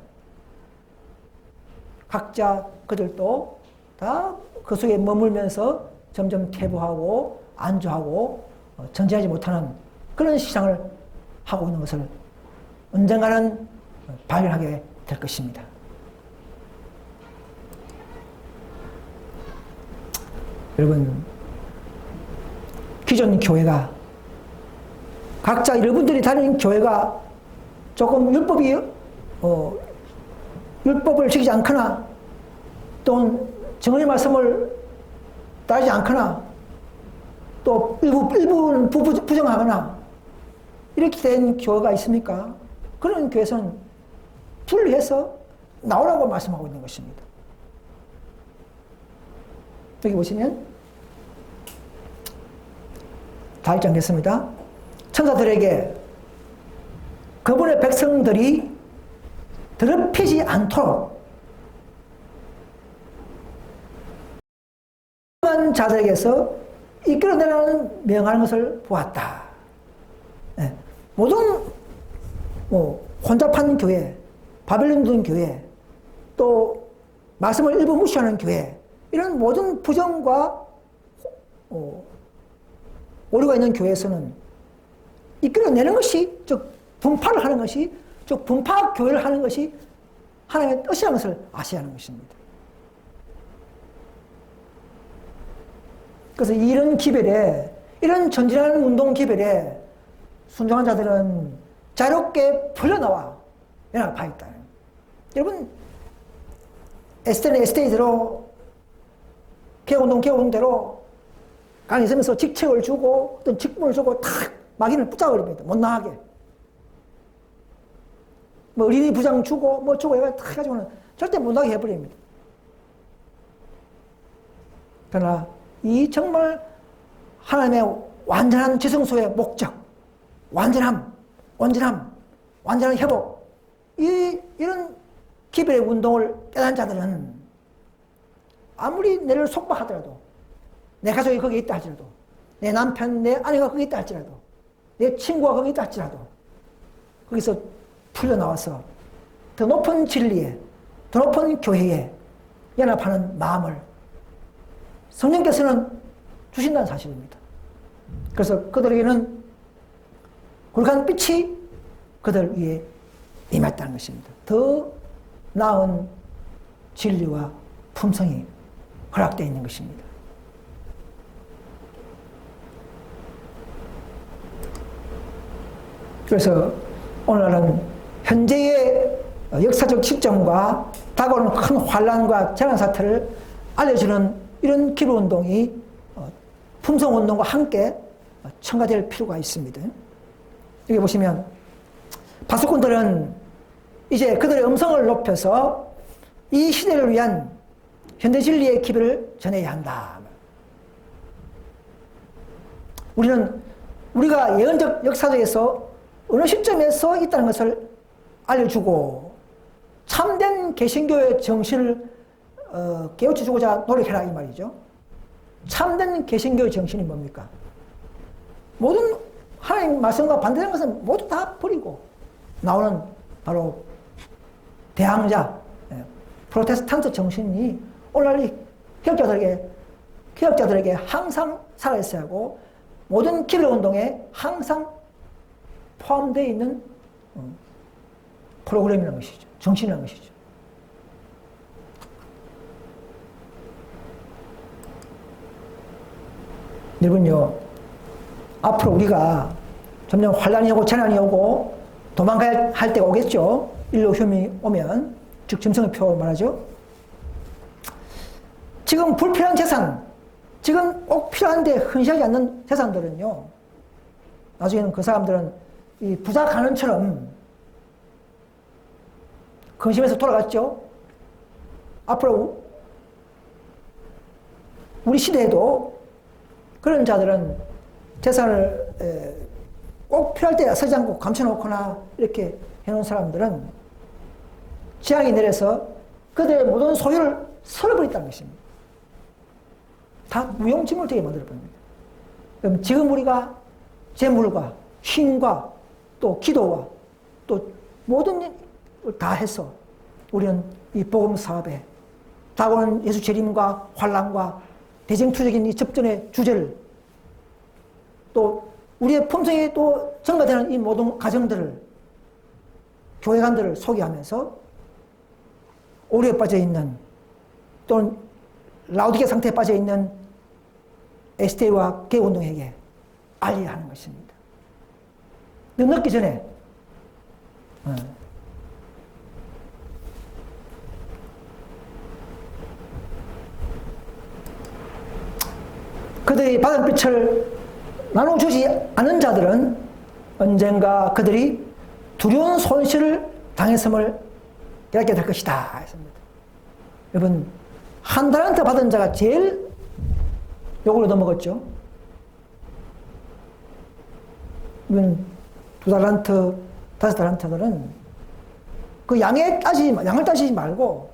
각자 그들도 다 그 속에 머물면서 점점 퇴보하고 안주하고 전진하지 못하는 그런 시장을 하고 있는 것을 언젠가는 발견하게 될 것입니다. 여러분, 기존 교회가 각자 여러분들이 다니는 교회가 조금 율법을 지키지 않거나 또는 정언의 말씀을 따르지 않거나 또 일부는 부정하거나 이렇게 된 교회가 있습니까? 그런 교회에서는 분리해서 나오라고 말씀하고 있는 것입니다. 여기 보시면 다 읽지 않겠습니다. 천사들에게 그분의 백성들이 더럽히지 않도록 자들에게서 이끌어내라는 명하는 것을 보았다. 네. 모든 혼잡한 교회, 바벨론 든 교회, 또 말씀을 일부 무시하는 교회, 이런 모든 부정과 오류가 있는 교회에서는 이끌어내는 것이, 즉 분파를 하는 것이, 즉 분파 교회를 하는 것이 하나님의 뜻이라는 것을 아셔야 하는 것입니다. 그래서 이런 기별에, 이런 전진하는 운동 기별에 순종한 자들은 자유롭게 풀려나와 연합을 파있다. 여러분, SDA대로 개운동대로 강의 있으면서 직책을 주고 어떤 직분을 주고 탁 막인을 붙잡아버립니다. 못 나가게. 뭐 어린이 부장 주고 뭐 주고 이거 탁 해가지고는 절대 못 나가게 해버립니다. 그러나 이 정말 하나님의 완전한 지성소의 목적, 완전한 회복, 이런 기별의 운동을 깨달은 자들은 아무리 내를 속박하더라도, 내 가족이 거기 있다 할지라도, 내 남편, 내 아내가 거기 있다 할지라도, 내 친구가 거기 있다 할지라도 거기서 풀려나와서 더 높은 진리에, 더 높은 교회에 연합하는 마음을 성령께서는 주신다는 사실입니다. 그래서 그들에게는 굵은 빛이 그들 위에 임했다는 것입니다. 더 나은 진리와 품성이 허락되어 있는 것입니다. 그래서 오늘은 현재의 역사적 시점과 다가오는 큰 환란과 재난 사태를 알려주는 이런 기도운동이 품성운동과 함께 첨가될 필요가 있습니다. 여기 보시면 파수꾼들은 이제 그들의 음성을 높여서 이 시대를 위한 현대 진리의 기별을 전해야 한다. 우리가 예언적 역사적에서 어느 시점에서 있다는 것을 알려주고 참된 개신교의 정신을 깨우쳐주고자 노력해라 이 말이죠. 참된 개신교의 정신이 뭡니까? 모든 하나님 말씀과 반대되는 것은 모두 다 버리고 나오는 바로 대항자 프로테스탄트 정신이 오늘날 이 개혁자들에게 항상 살아있어야 하고 모든 기독 운동에 항상 포함되어 있는 프로그램이라는 것이죠. 정신이라는 것이죠. 여러분요, 앞으로 우리가 점점 환란이 오고 재난이 오고 도망가야 할 때가 오겠죠. 인류 흉이 오면, 즉 짐승의표 말하죠. 지금 불필요한 재산, 지금 꼭 필요한데 흔시하지 않는 재산들은요, 나중에는 그 사람들은 이 부자 간원처럼 근심해서 돌아갔죠. 앞으로 우리 시대에도 그런 자들은 재산을 꼭 필요할 때 쓰지 않고 감춰놓거나 이렇게 해놓은 사람들은 재앙이 내려서 그들의 모든 소유를 쓸어버렸다는 것입니다. 다 무용지물 되게 만들어버립니다. 그럼 지금 우리가 재물과 힘과 또 기도와 또 모든 일 다 해서 우리는 이 복음 사업에 다가오는 예수 재림과 환난과 대쟁투적인 이 접전의 주제를 또 우리의 품성이 또 증가되는 이 모든 가정들을 교회관들을 소개하면서 오류에 빠져 있는 또는 라우디게 상태에 빠져 있는 SDA와 개운동에게 알려야 하는 것입니다. 늦기 전에 그들이 받은 빛을 나눠주지 않은 자들은 언젠가 그들이 두려운 손실을 당했음을 깨닫게 될 것이다 했습니다. 여러분, 한 달란트 받은 자가 제일 욕을 얻어먹었죠. 여러분, 2달란트, 5달란트들은 그 양을 따지지 말고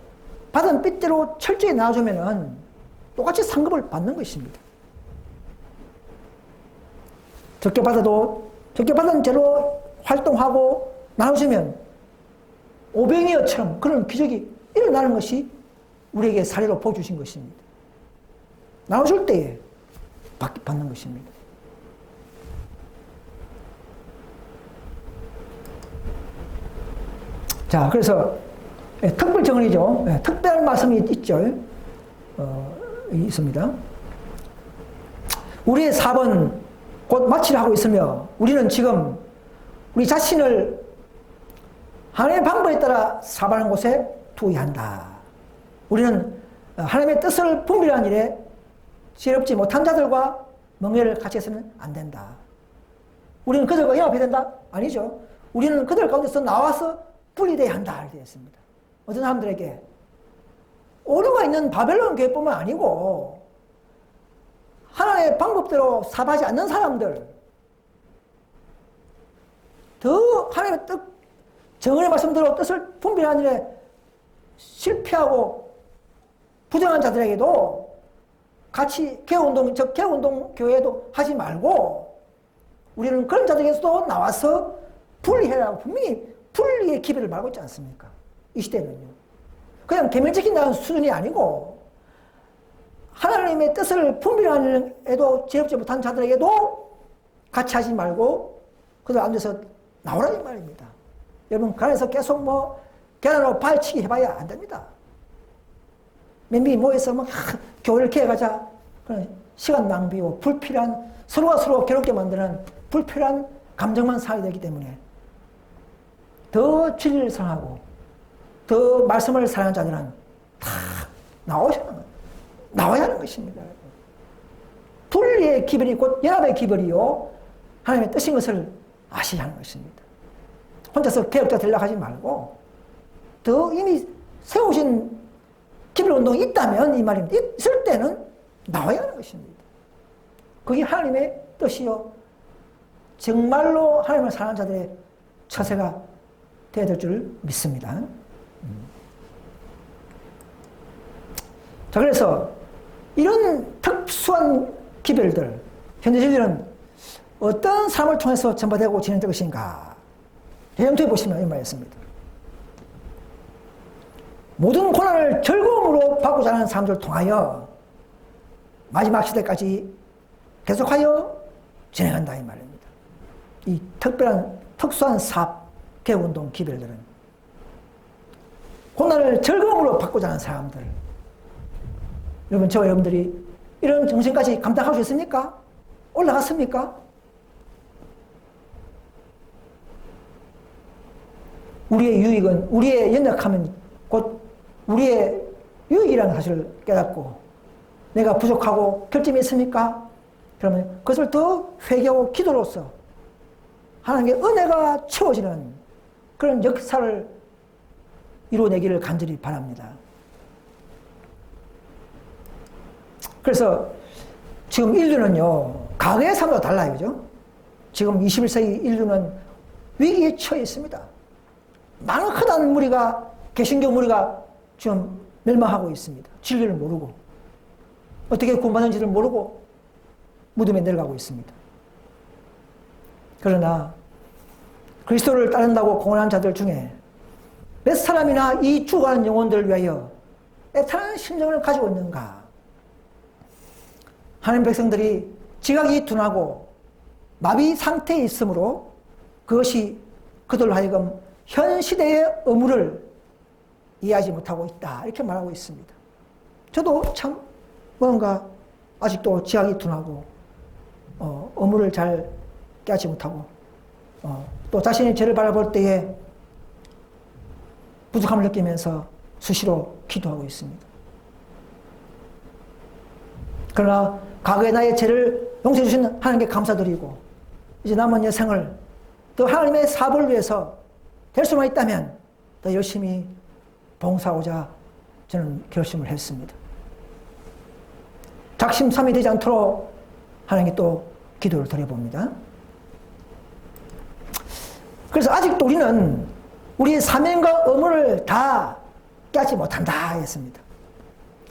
받은 빚대로 철저히 나눠주면은 똑같이 상급을 받는 것입니다. 적게 받은 대로 활동하고 나눠주면 오병이어처럼 그런 기적이 일어나는 것이 우리에게 사례로 보여주신 것입니다. 나눠줄 때에 받는 것입니다. 자, 그래서 특별 정언이죠. 특별한 말씀이 있죠. 있습니다. 우리의 사업은 곧 마치려 하고 있으며 우리는 지금 우리 자신을 하나님의 방법에 따라 사업하는 곳에 투의한다. 우리는 하나님의 뜻을 분별하는 일에 지혜롭지 못한 자들과 멍해를 같이 해서는 안 된다. 우리는 그들과 연합해야 된다? 아니죠. 우리는 그들 가운데서 나와서 분리되어야 한다. 이렇게 했습니다. 어떤 사람들에게 오류가 있는 바벨론 교회뿐만 아니고 하나님의 방법대로 사업하지 않는 사람들, 더 하나님의 뜻, 정언의 말씀대로 뜻을 분별하는 일에 실패하고 부정한 자들에게도 같이 개운동 교회도 하지 말고 우리는 그런 자들에게서도 나와서 분리해라고 분명히 분리의 기별을 말하고 있지 않습니까? 이 시대는요. 그냥 계명 지킨다는 수준이 아니고 하나님의 뜻을 분별하는 에도 지혜롭지 못한 자들에게도 같이 하지 말고 그들 앉아서 나오라는 말입니다. 여러분, 그 안에서 계속 계란으로 발치기 해봐야 안 됩니다. 멤비 모여서 교회를 개혁하자. 그런 시간 낭비고 불필요한 서로가 서로 괴롭게 만드는 불필요한 감정만 살아야 되기 때문에 더 진리를 사랑하고 더 말씀을 사랑하는 자들은 다 나와야 하는 것입니다. 분리의 기별이 곧 연합의 기별이요 하나님의 뜻인 것을 아셔야 하는 것입니다. 혼자서 개혁자 되려고 하지 말고 더 이미 세우신 기별운동이 있다면 이 말입니다. 있을 때는 나와야 하는 것입니다. 그게 하나님의 뜻이요 정말로 하나님을 사랑하는 자들의 처세가 되어야 될 줄 믿습니다. 자, 그래서 이런 특수한 기별들, 현대 저희들은 어떤 삶을 통해서 전파되고 진행될 것인가? 대형토에 보시면 이런 말이 있습니다. 모든 고난을 즐거움으로 받고자 하는 사람들을 통하여 마지막 시대까지 계속하여 진행한다 이 말입니다. 이 특수한 사업, 개혁운동 기별들은 고난을 즐거움으로 받고자 하는 사람들, 여러분, 저와 여러분들이 이런 정신까지 감당할 수 있습니까? 올라갔습니까? 우리의 유익은, 우리의 연약함은 곧 우리의 유익이라는 사실을 깨닫고 내가 부족하고 결점이 있습니까? 그러면 그것을 더 회개하고 기도로서 하나님의 은혜가 채워지는 그런 역사를 이루어내기를 간절히 바랍니다. 그래서 지금 인류는요, 과거의 삶과 달라요, 그죠? 지금 21세기 인류는 위기에 처해 있습니다. 많은 흔한 무리가, 개신교 무리가 지금 멸망하고 있습니다. 진리를 모르고, 어떻게 구원받는지를 모르고 무덤에 내려가고 있습니다. 그러나 그리스도를 따른다고 공언한 자들 중에 몇 사람이나 이 죽어가는 영혼들을 위하여 애타는 심정을 가지고 있는가? 하나님 백성들이 지각이 둔하고 마비 상태에 있으므로 그것이 그들로 하여금 현 시대의 의무를 이해하지 못하고 있다. 이렇게 말하고 있습니다. 저도 참 뭔가 아직도 지각이 둔하고 의무를 잘 깨닫지 못하고 또 자신의 죄를 바라볼 때에 부족함을 느끼면서 수시로 기도하고 있습니다. 그러나 과거의 나의 죄를 용서해 주신 하나님께 감사드리고 이제 남은 여생을 또 하나님의 사업을 위해서 될 수만 있다면 더 열심히 봉사하고자 저는 결심을 했습니다. 작심삼일이 되지 않도록 하나님께 또 기도를 드려봅니다. 그래서 아직도 우리는 우리의 사명과 의무를 다 깨닫지 못한다 했습니다.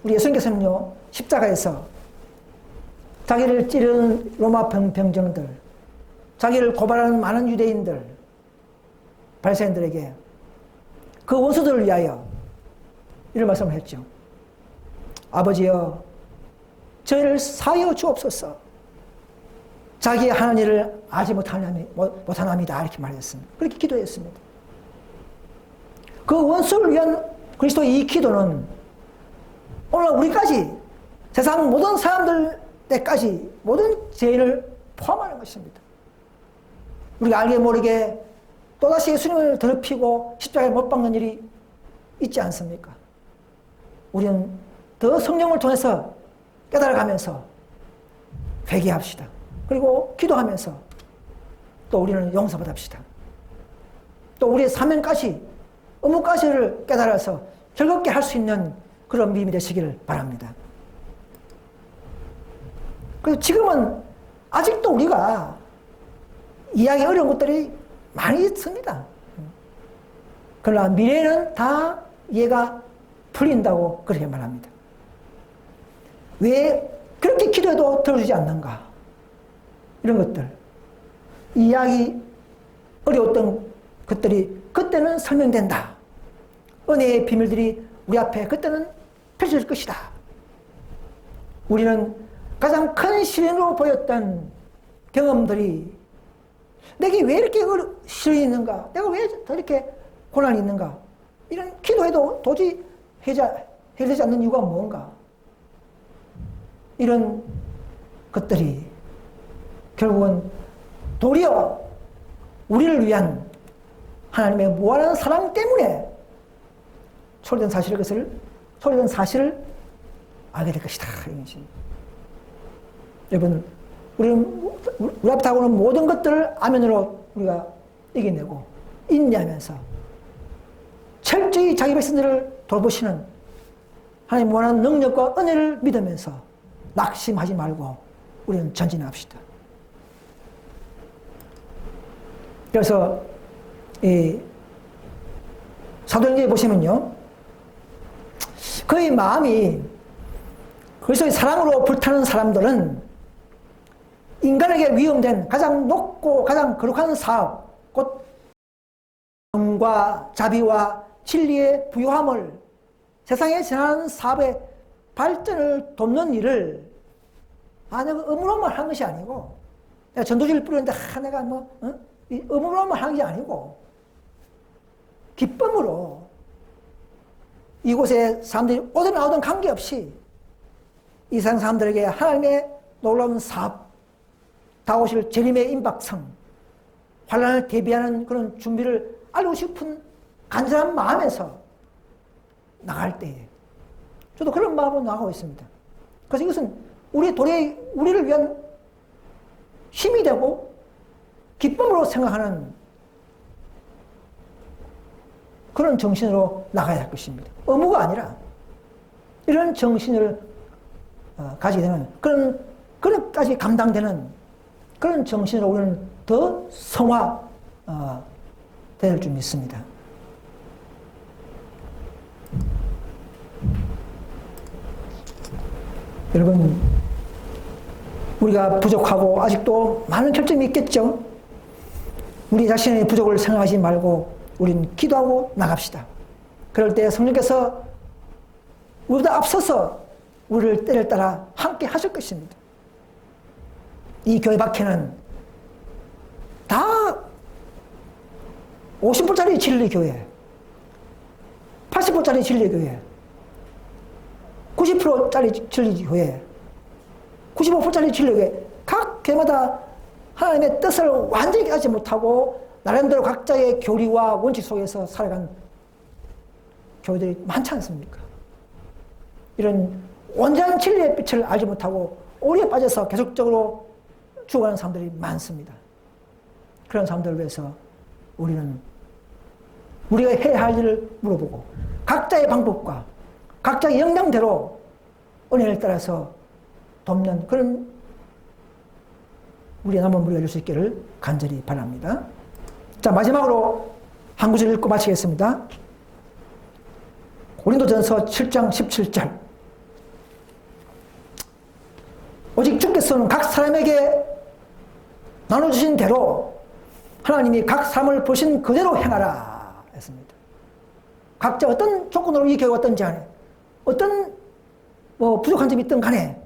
우리 예수님께서는요, 십자가에서 자기를 찌르는 로마 병정들, 자기를 고발하는 많은 유대인들, 바리새인들에게 그 원수들을 위하여 이런 말씀을 했죠. 아버지여, 저희를 사하여 주옵소서. 자기의 하는 일을 알지 못하나이다 이렇게 말했습니다. 그렇게 기도했습니다. 그 원수를 위한 그리스도의 이 기도는 오늘 우리까지 세상 모든 사람들 때까지 모든 죄인을 포함하는 것입니다. 우리가 알게 모르게 또다시 예수님을 더럽히고 십자가에 못 박는 일이 있지 않습니까? 우리는 더 성령을 통해서 깨달아가면서 회개합시다. 그리고 기도하면서 또 우리는 용서받읍시다. 또 우리의 사명까지, 의무까지를 깨달아서 즐겁게 할 수 있는 그런 믿음이 되시기를 바랍니다. 그래서 지금은 아직도 우리가 이해하기 어려운 것들이 많이 있습니다. 그러나 미래에는 다 이해가 풀린다고 그렇게 말합니다. 왜 그렇게 기도해도 들어주지 않는가? 이런 것들. 이해하기 어려웠던 것들이 그때는 설명된다. 은혜의 비밀들이 우리 앞에 그때는 펼쳐질 것이다. 우리는 가장 큰 시련으로 보였던 경험들이 내게 왜 이렇게 시련이 있는가? 내가 왜 이렇게 고난이 있는가? 이런 기도해도 도저히 해결되지 않는 이유가 뭔가? 이런 것들이 결국은 도리어 우리를 위한 하나님의 무한한 사랑 때문에 소리된 사실을 알게 될 것이다. 여러분, 우리 앞에 다가오는 모든 것들을 아멘으로 우리가 이겨내고 인내하면서 철저히 자기 백성들을 돌보시는 하나님 무한한 능력과 은혜를 믿으면서 낙심하지 말고 우리는 전진합시다. 그래서 사도행전에 보시면요, 그의 마음이 그리스도의 사랑으로 불타는 사람들은 인간에게 위임된 가장 높고 가장 거룩한 사업, 곧 정과 자비와 진리의 부요함을 세상에 전하는 사업의 발전을 돕는 일을 내가 의무로만 한 것이 아니고, 내가 전도지를 뿌리는데 내가 의무로만 한 것이 아니고 기쁨으로 이곳에 사람들이 오든 나오든 관계없이 이 세상 사람들에게 하나님의 놀라운 사업, 다오실 재림의 임박성, 환란을 대비하는 그런 준비를 알고 싶은 간절한 마음에서 나갈 때에 저도 그런 마음으로 나가고 있습니다. 그래서 이것은 우리를 위한 힘이 되고 기쁨으로 생각하는 그런 정신으로 나가야 할 것입니다. 의무가 아니라 이런 정신을 가지게 되면 그런까지 감당되는 그런 정신으로 우리는 더 성화 될 줄 믿습니다. 여러분, 우리가 부족하고 아직도 많은 결점이 있겠죠? 우리 자신의 부족을 생각하지 말고 우리는 기도하고 나갑시다. 그럴 때 성령께서 우리보다 앞서서 우리를 때를 따라 함께 하실 것입니다. 이 교회 밖에는 다 50불짜리 진리교회, 80불짜리 진리교회, 90%짜리 진리교회, 95%짜리 진리교회, 각 교회마다 하나님의 뜻을 완전히 깨닫지 못하고 나름대로 각자의 교리와 원칙 속에서 살아간 교회들이 많지 않습니까? 이런 온전한 진리의 빛을 알지 못하고 오리에 빠져서 계속적으로 죽어가는 사람들이 많습니다. 그런 사람들을 위해서 우리는 우리가 해야 할 일을 물어보고 각자의 방법과 각자의 역량대로 은혜를 따라서 돕는 그런 우리의 남은 무리가 될 수 있기를 간절히 바랍니다. 자, 마지막으로 한 구절 읽고 마치겠습니다. 고린도전서 7장 17절. 오직 주께서는 각 사람에게 나눠주신 대로 하나님이 각 사람을 보신 그대로 행하라 했습니다. 각자 어떤 조건으로 이 교회가 왔든지 간에 어떤 부족한 점이 있든 간에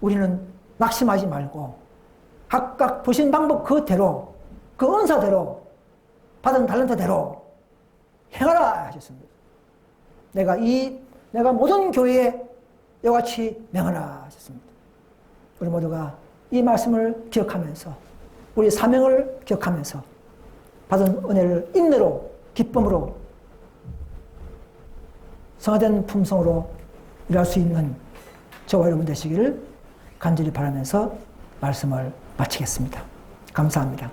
우리는 낙심하지 말고 각각 보신 방법 그대로 그 은사대로 받은 달란트대로 행하라 하셨습니다. 내가 모든 교회에 이와 같이 명하라 하셨습니다. 우리 모두가 이 말씀을 기억하면서 우리 사명을 기억하면서 받은 은혜를 인내로 기쁨으로 성화된 품성으로 일할 수 있는 저와 여러분 되시기를 간절히 바라면서 말씀을 마치겠습니다. 감사합니다.